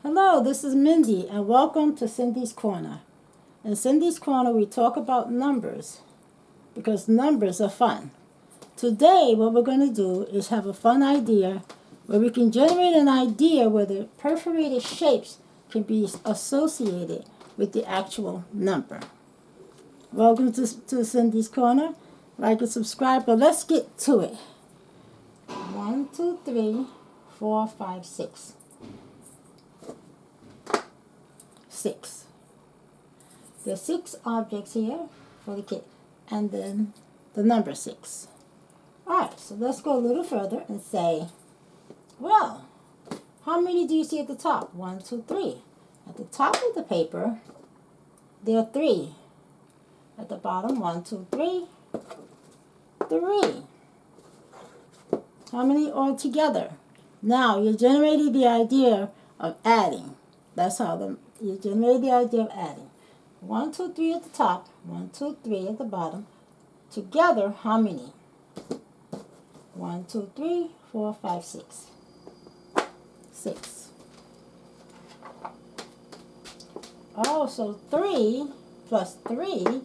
Hello, this is Mindy, and welcome to Cindy's Corner. In Cindy's Corner, we talk about numbers because numbers are fun. Today, what we're going to do is have a fun idea where we can generate an idea where the perforated shapes can be associated with the actual number. Welcome to Cindy's Corner. Like and subscribe, but let's get to it. 1, 2, 3, 4, 5, 6. 6. There's 6 objects here for the kid, and then the number 6. Alright, so let's go a little further and say, well, how many do you see at the top? 1, 2, 3. At the top of the paper, there are 3. At the bottom, 1, 2, 3. 3. How many altogether? Now, you're generating the idea of adding. That's how you generate the idea of adding. 1, 2, 3 at the top, 1, 2, 3 at the bottom. Together, how many? 1, 2, 3, 4, 5, 6. 6. Oh, so 3 plus 3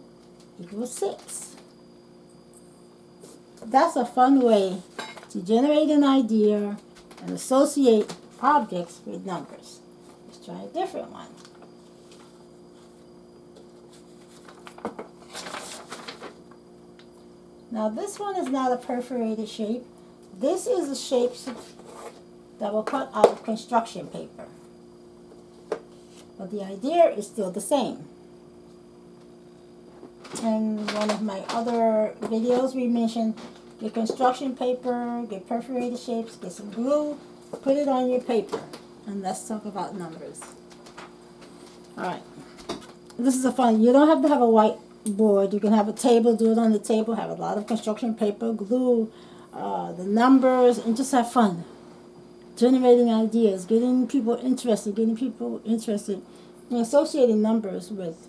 equals 6. That's a fun way to generate an idea and associate objects with numbers. Let's try a different one. Now this one is not a perforated shape. This is a shape that will cut out of construction paper. But the idea is still the same. In one of my other videos we mentioned get construction paper, get perforated shapes, get some glue, put it on your paper. And let's talk about numbers. Alright. This is a fun, you don't have to have a whiteboard. You can have a table, do it on the table, have a lot of construction paper, glue, the numbers, and just have fun. Generating ideas, getting people interested in associating numbers with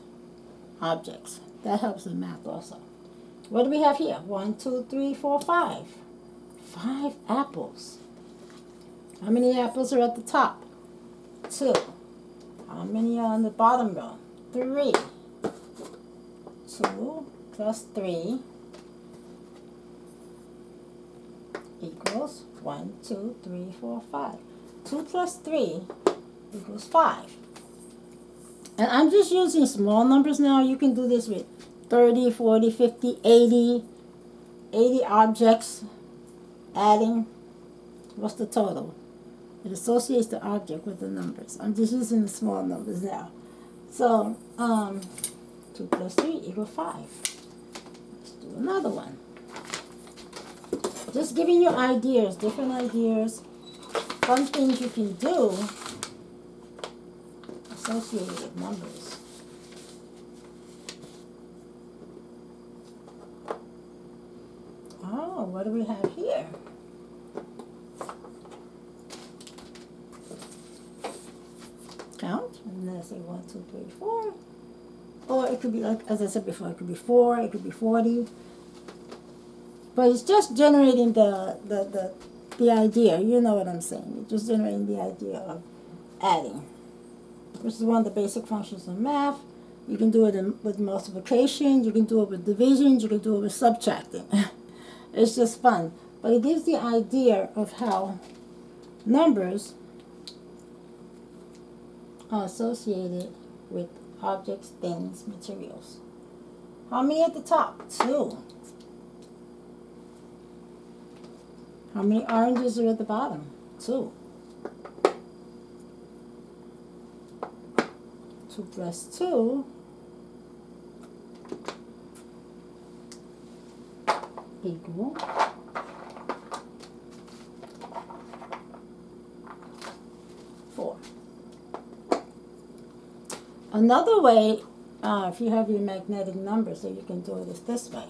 objects. That helps in math also. What do we have here? 1, 2, 3, 4, 5. 5 apples. How many apples are at the top? 2. How many are on the bottom row? 3. 2 plus 3 equals 1, 2, 3, 4, 5. 2 plus 3 equals 5. And I'm just using small numbers now. You can do this with 30, 40, 50, 80 objects. Adding, what's the total? It associates the object with the numbers. I'm just using the small numbers now. So, 2 plus 3 equals 5. Let's do another one. Just giving you ideas, different ideas, fun things you can do associated with numbers. Oh, what do we have here? Count, and then I say 1, 2, 3, 4. Or it could be, like as I said before, it could be 4, it could be 40. But it's just generating the idea. You know what I'm saying. It's just generating the idea of adding, which is one of the basic functions of math. You can do it with multiplication, you can do it with division, you can do it with subtracting. It's just fun. But it gives the idea of how numbers are associated with objects, things, materials. How many at the top? 2. How many oranges are at the bottom? 2. 2 plus 2 equal 4. Another way, if you have your magnetic number, so you can do it is this way.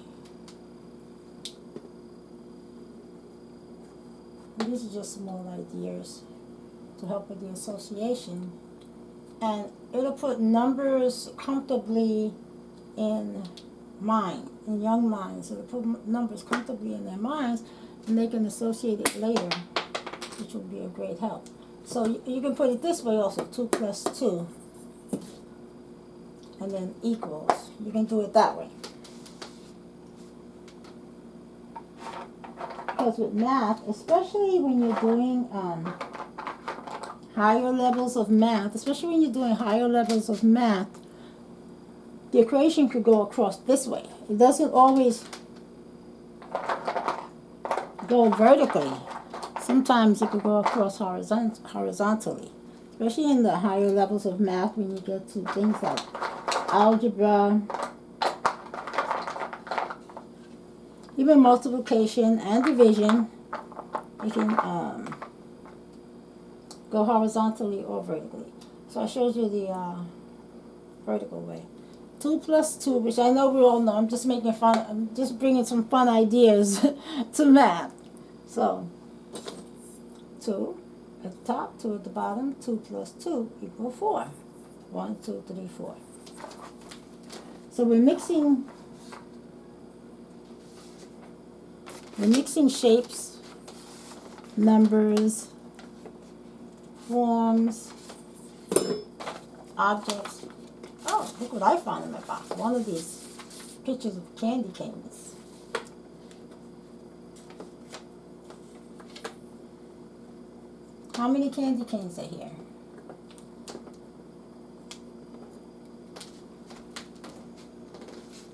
These are just small ideas to help with the association. And it'll put numbers comfortably in young minds. It'll put numbers comfortably in their minds, and they can associate it later, which will be a great help. So you can put it this way also, 2 plus 2, and then equals. You can do it that way. Because with math, especially when you're doing higher levels of math, especially when you're doing higher levels of math, the equation could go across this way. It doesn't always go vertically. Sometimes it could go across horizontally, especially in the higher levels of math when you get to things like algebra, even multiplication and division. You can go horizontally or vertically. So I showed you the vertical way. 2 plus 2, which I know we all know. I'm just making fun. I'm just bringing some fun ideas to math. So 2 at the top, 2 at the bottom. 2 plus 2 equals 4. 1, 2, 3, 4. So we're mixing shapes, numbers, forms, objects. Oh, look what I found in my box. One of these pictures of candy canes. How many candy canes are here?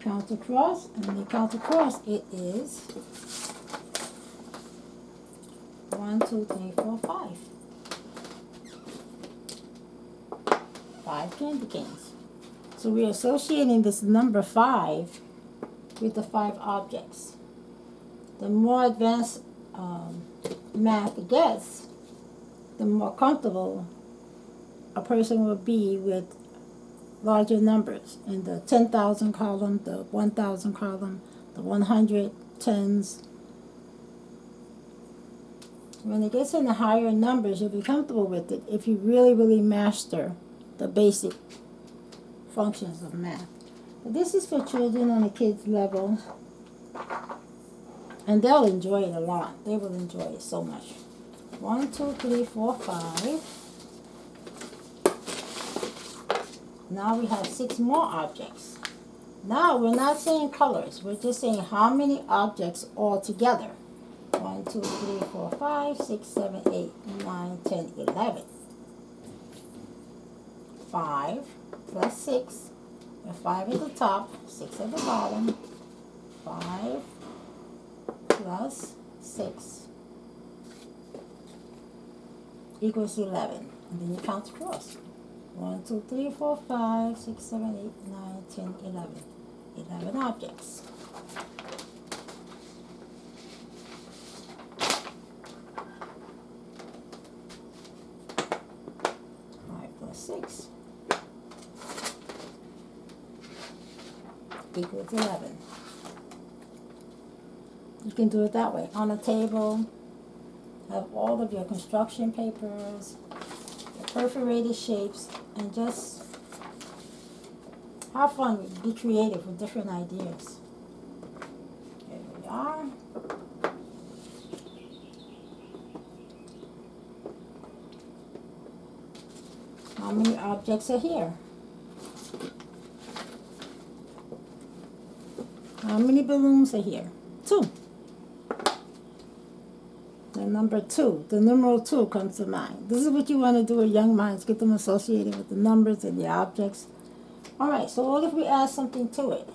Count across, and when you count across, it is 1, 2, 3, 4, 5. 5 candy canes. So we're associating this number 5 with the 5 objects. The more advanced math it gets, the more comfortable a person will be with larger numbers in the 10,000 column, the 1,000 column, the 100, tens. When it gets in the higher numbers, you'll be comfortable with it if you really, really master the basic functions of math. But this is for children on a kid's level, and they'll enjoy it a lot. They will enjoy it so much. 1, 2, 3, 4, 5. Now we have 6 more objects. Now we're not saying colors. We're just saying how many objects all together. 1, 2, 3, 4, 5, 6, 7, 8, 9, 10, 11. 5 plus 6. 5 at the top, 6 at the bottom. 5 plus 6 equals 11. And then you count across. 1, 2, 3, 4, 5, 6, 7, 8, 9, 10, 11. 11 objects. 5 plus 6 equals 11. You can do it that way. On a table, have all of your construction papers, your perforated shapes, and just have fun, be creative with different ideas. Here we are. How many objects are here? How many balloons are here? 2. The number 2, the numeral 2 comes to mind. This is what you want to do with young minds, get them associated with the numbers and the objects. All right, so what if we add something to it?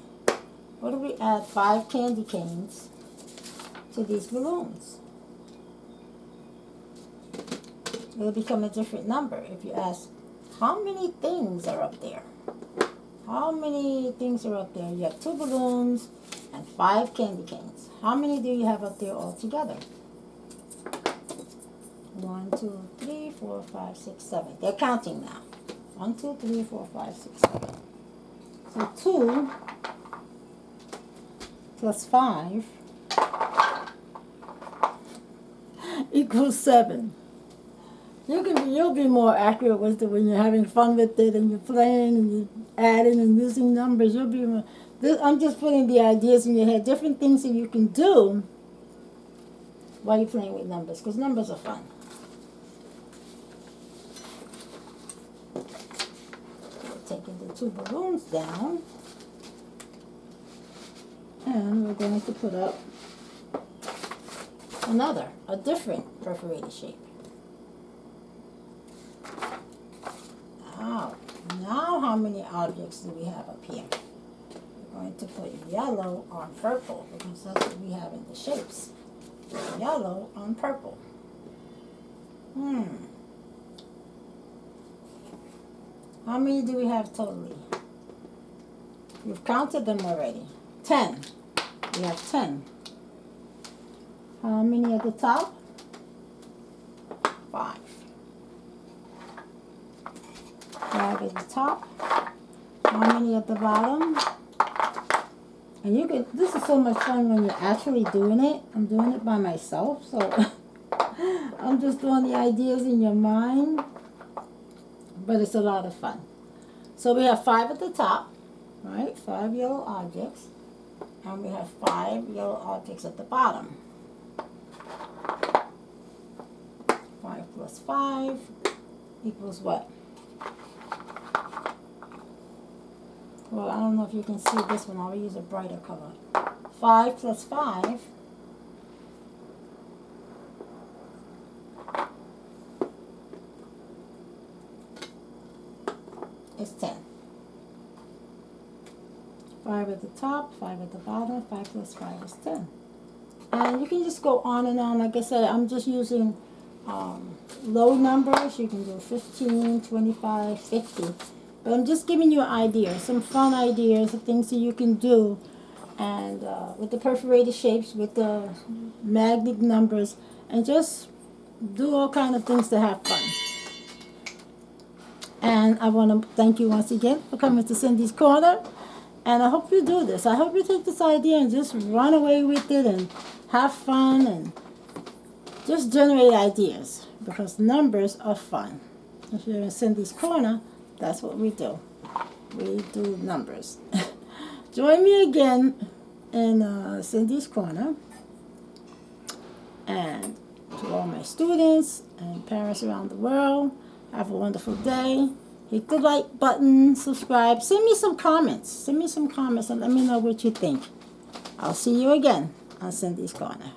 What if we add 5 candy canes to these balloons? It'll become a different number if you ask, how many things are up there? How many things are up there? You have 2 balloons and 5 candy canes. How many do you have up there altogether? 1, 2, 3, 4, 5, 6, 7. They're counting now. 1, 2, 3, 4, 5, 6, 7. So 2 plus 5 equals 7. You'll be more accurate with it when you're having fun with it and you're playing and you're adding and using numbers. You'll be more, I'm just putting the ideas in your head, different things that you can do while you're playing with numbers, because numbers are fun. We're taking the two balloons down, and we're going to put up a different perforated shape. Now how many objects do we have up here? We're going to put yellow on purple because that's what we have in the shapes. Yellow on purple. How many do we have totally? We've counted them already. 10. We have 10. How many at the top? 5. 5 at the top. How many at the bottom? And you can, this is so much fun when you're actually doing it. I'm doing it by myself, so I'm just doing the ideas in your mind. But it's a lot of fun. So we have 5 at the top, right? 5 yellow objects. And we have 5 yellow objects at the bottom. 5 plus 5 equals what? Well, I don't know if you can see this one. I'll use a brighter color. 5 plus 5 is 10. 5 at the top, 5 at the bottom, 5 plus 5 is 10. And you can just go on and on. Like I said, I'm just using low numbers. You can do 15, 25, 50. But I'm just giving you ideas, some fun ideas of things that you can do. And with the perforated shapes, with the magnet numbers, and just do all kind of things to have fun. And I want to thank you once again for coming to Cindy's Corner. And I hope you do this. I hope you take this idea and just run away with it and have fun and just generate ideas, because numbers are fun. If you're in Cindy's Corner, that's what we do. We do numbers. Join me again in Cindy's Corner. And to all my students and parents around the world, have a wonderful day. Hit the like button, subscribe. Send me some comments. Send me some comments and let me know what you think. I'll see you again on Cindy's Corner.